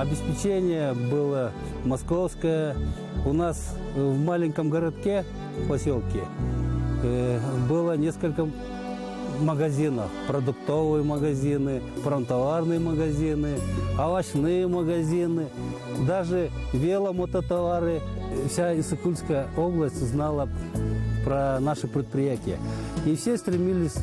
обеспечение было московское. У нас в маленьком городке, поселке, было несколько магазинов. Продуктовые магазины, промтоварные магазины, овощные магазины, даже веломототовары. Вся Иссык-Кульская область знала про наши предприятия. И все стремились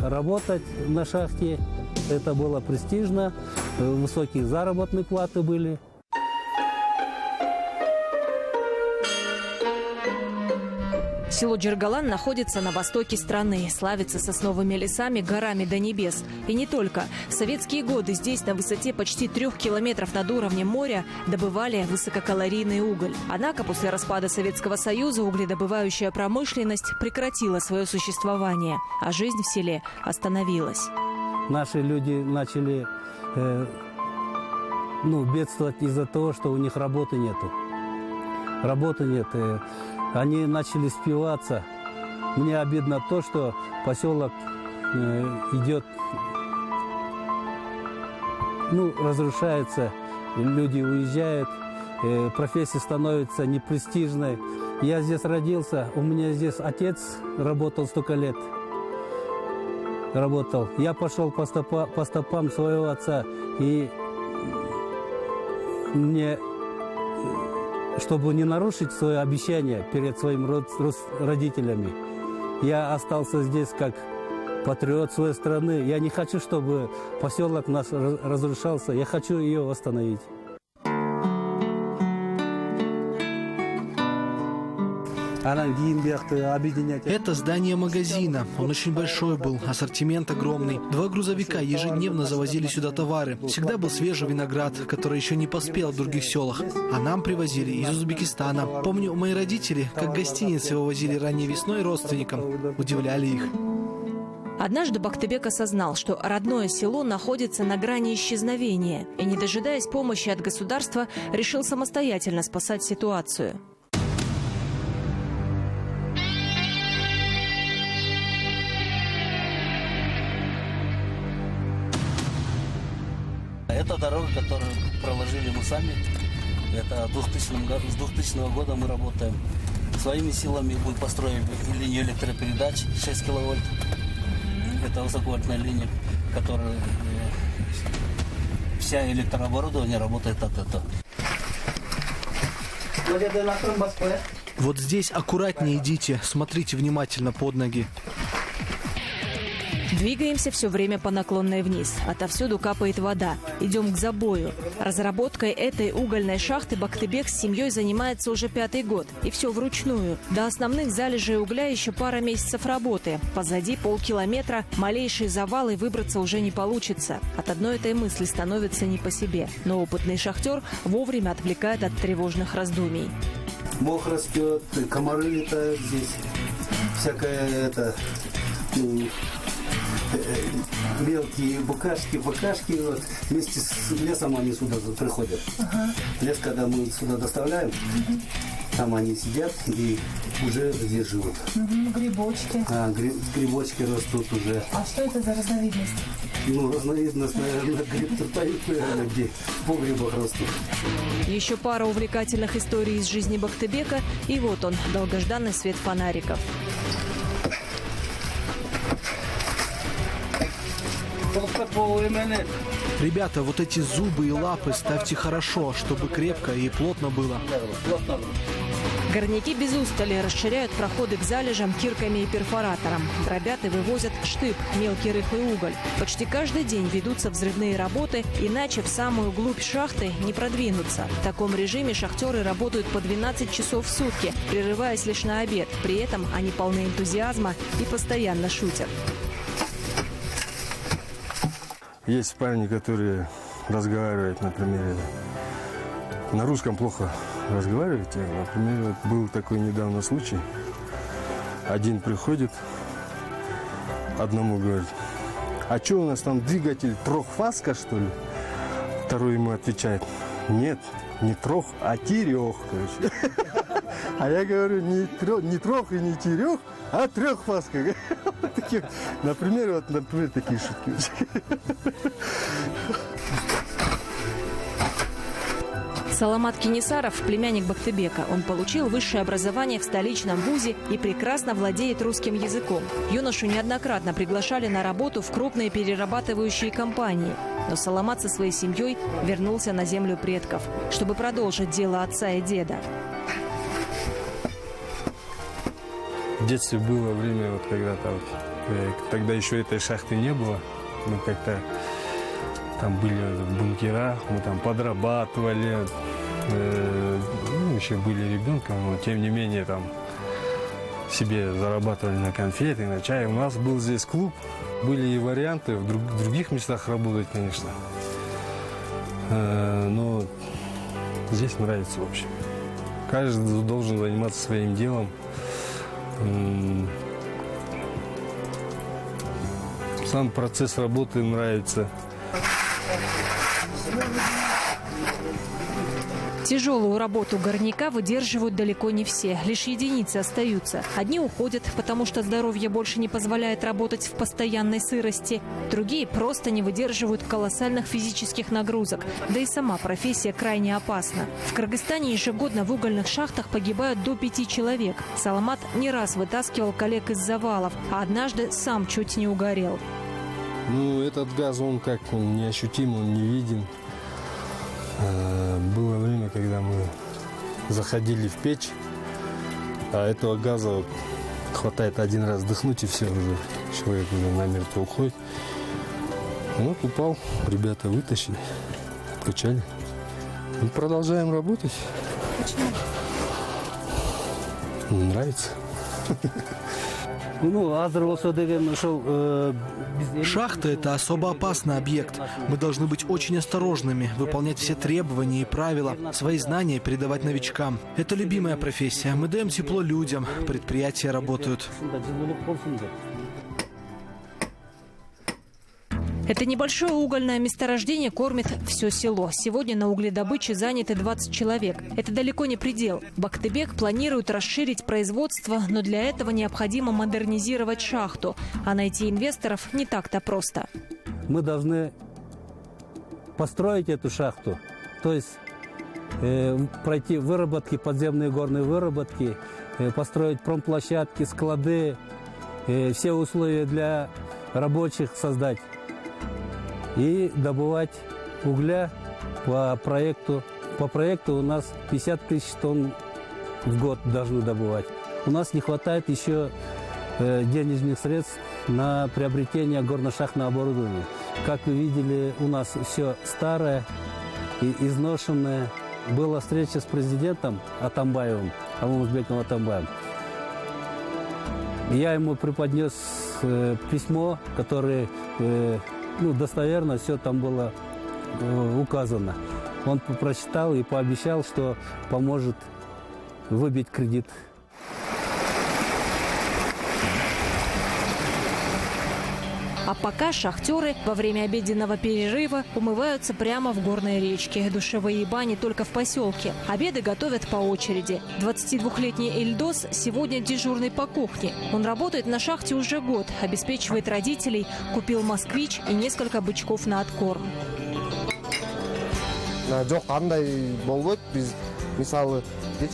работать на шахте. Это было престижно, высокие заработные платы были. Село Джергалан находится на востоке страны, славится сосновыми лесами, горами до небес. И не только. В советские годы здесь на высоте почти 3 километров над уровнем моря добывали высококалорийный уголь. Однако после распада Советского Союза угледобывающая промышленность прекратила свое существование, а жизнь в селе остановилась. Наши люди начали бедствовать из-за того, что у них работы нету. Работы нет. Они начали спиваться. Мне обидно то, что поселок идет, разрушается, люди уезжают, профессия становится непрестижной. Я здесь родился, у меня здесь отец работал столько лет. Я пошел по стопам своего отца, и мне, чтобы не нарушить свое обещание перед своими родителями, я остался здесь как патриот своей страны. Я не хочу, чтобы поселок наш разрушался. Я хочу ее восстановить. Это здание магазина. Он очень большой был, ассортимент огромный. 2 грузовика ежедневно завозили сюда товары. Всегда был свежий виноград, который еще не поспел в других селах. А нам привозили из Узбекистана. Помню, мои родители, как гостиницы вывозили ранней весной родственникам. Удивляли их. Однажды Бактыбек осознал, что родное село находится на грани исчезновения. И, не дожидаясь помощи от государства, решил самостоятельно спасать ситуацию. Это дорога, которую проложили мы сами. Это с 2000 года мы работаем. Своими силами мы построили линию электропередач 6 киловольт. Это высоковольтная линия, которая вся электрооборудование работает от этого. Вот здесь аккуратнее идите, смотрите внимательно под ноги. Двигаемся все время по наклонной вниз. Отовсюду капает вода. Идем к забою. Разработкой этой угольной шахты Бактыбек с семьей занимается уже 5-й год. И все вручную. До основных залежей угля еще пара месяцев работы. Позади полкилометра. Малейшие завалы, выбраться уже не получится. От одной этой мысли становится не по себе. Но опытный шахтер вовремя отвлекает от тревожных раздумий. Мох растет, комары летают здесь. Всякое мелкие букашки, вот, вместе с лесом они сюда приходят. Лес, когда мы сюда доставляем, там они сидят и уже здесь живут. Грибочки. Грибочки растут уже. А что это за разновидность? Разновидность, наверное, гриб-тартарик, где в погребах растут. Еще пара увлекательных историй из жизни Бактыбека, и вот он, долгожданный свет фонариков. Ребята, вот эти зубы и лапы ставьте хорошо, чтобы крепко и плотно было. Горняки без устали расширяют проходы к залежам кирками и перфоратором. Дробят и вывозят штып, мелкий рыхлый уголь. Почти каждый день ведутся взрывные работы, иначе в самую глубь шахты не продвинуться. В таком режиме шахтеры работают по 12 часов в сутки, прерываясь лишь на обед. При этом они полны энтузиазма и постоянно шутят. Есть парни, которые разговаривают, например, на русском плохо разговаривают. Например, был такой недавно случай. Один приходит, одному говорит: а что у нас там, двигатель трехфазка, что ли? Второй ему отвечает: нет, не трех, а терех, короче. А я говорю, не трех и не терех, а трехфазка. Например, такие шутки. Саламат Кенесаров – племянник Бактыбека. Он получил высшее образование в столичном вузе и прекрасно владеет русским языком. Юношу неоднократно приглашали на работу в крупные перерабатывающие компании. Но Саламат со своей семьей вернулся на землю предков, чтобы продолжить дело отца и деда. В детстве было время, вот когда-то, тогда еще этой шахты не было. Мы как-то там были бункера, мы там подрабатывали. Еще были ребенком, но тем не менее там себе зарабатывали на конфеты, на чай. У нас был здесь клуб. Были и варианты в других местах работать, конечно. Но здесь нравится, в общем. Каждый должен заниматься своим делом. Сам процесс работы нравится. Тяжелую работу горняка выдерживают далеко не все. Лишь единицы остаются. Одни уходят, потому что здоровье больше не позволяет работать в постоянной сырости. Другие просто не выдерживают колоссальных физических нагрузок. Да и сама профессия крайне опасна. В Кыргызстане ежегодно в угольных шахтах погибают до 5 человек. Саламат не раз вытаскивал коллег из завалов, а однажды сам чуть не угорел. Ну, этот газ, он неощутим, он не виден. Было время, когда мы заходили в печь, а этого газа хватает один раз вдохнуть, и все, уже человек уже намертво уходит. Вот упал, ребята вытащили, откачали. Мы продолжаем работать. Почему? Нравится. Шахта – это особо опасный объект. Мы должны быть очень осторожными, выполнять все требования и правила, свои знания передавать новичкам. Это любимая профессия. Мы даем тепло людям, предприятия работают. Это небольшое угольное месторождение кормит все село. Сегодня на угледобыче заняты 20 человек. Это далеко не предел. Бактыбек планирует расширить производство, но для этого необходимо модернизировать шахту. А найти инвесторов не так-то просто. Мы должны построить эту шахту, то есть пройти выработки, подземные горные выработки, построить промплощадки, склады, все условия для рабочих создать. И добывать угля по проекту. По проекту у нас 50 тысяч тонн в год должны добывать. У нас не хватает еще денежных средств на приобретение горно-шахтного оборудования. Как вы видели, у нас все старое и изношенное. Была встреча с президентом Атамбаевым, Алмазбеком Атамбаевым. Я ему преподнес письмо, которое... достоверно все там было указано. Он прочитал и пообещал, что поможет выбить кредит. А пока шахтеры во время обеденного перерыва умываются прямо в горной речке. Душевые бани только в поселке. Обеды готовят по очереди. 22-летний Эльдос сегодня дежурный по кухне. Он работает на шахте уже год, обеспечивает родителей, купил «Москвич» и несколько бычков на откорм.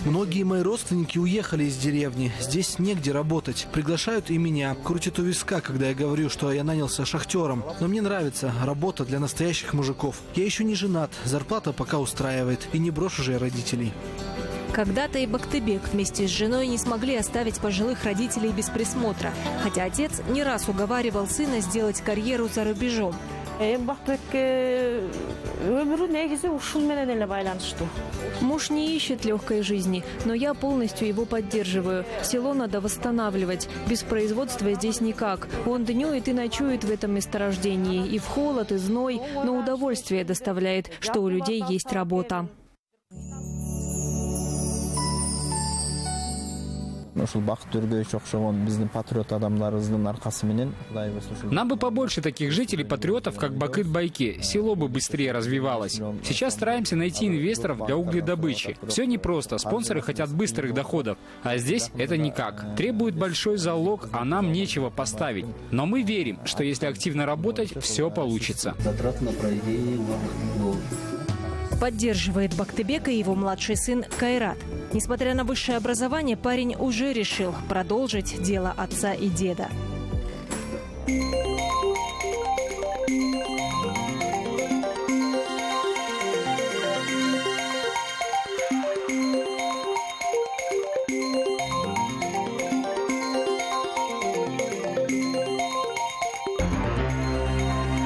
Многие мои родственники уехали из деревни. Здесь негде работать. Приглашают и меня. Крутят у виска, когда я говорю, что я нанялся шахтером. Но мне нравится работа для настоящих мужиков. Я еще не женат. Зарплата пока устраивает. И не брошу же я родителей. Когда-то и Бактыбек вместе с женой не смогли оставить пожилых родителей без присмотра. Хотя отец не раз уговаривал сына сделать карьеру за рубежом. Муж не ищет легкой жизни, но я полностью его поддерживаю. Село надо восстанавливать. Без производства здесь никак. Он днюет и ночует в этом месторождении. И в холод, и зной, но удовольствие доставляет, что у людей есть работа. Нам бы побольше таких жителей-патриотов, как Бакыт Байки. Село бы быстрее развивалось. Сейчас стараемся найти инвесторов для угледобычи. Все непросто. Спонсоры хотят быстрых доходов. А здесь это никак. Требует большой залог, а нам нечего поставить. Но мы верим, что если активно работать, все получится. Поддерживает Бактыбека и его младший сын Кайрат. Несмотря на высшее образование, парень уже решил продолжить дело отца и деда.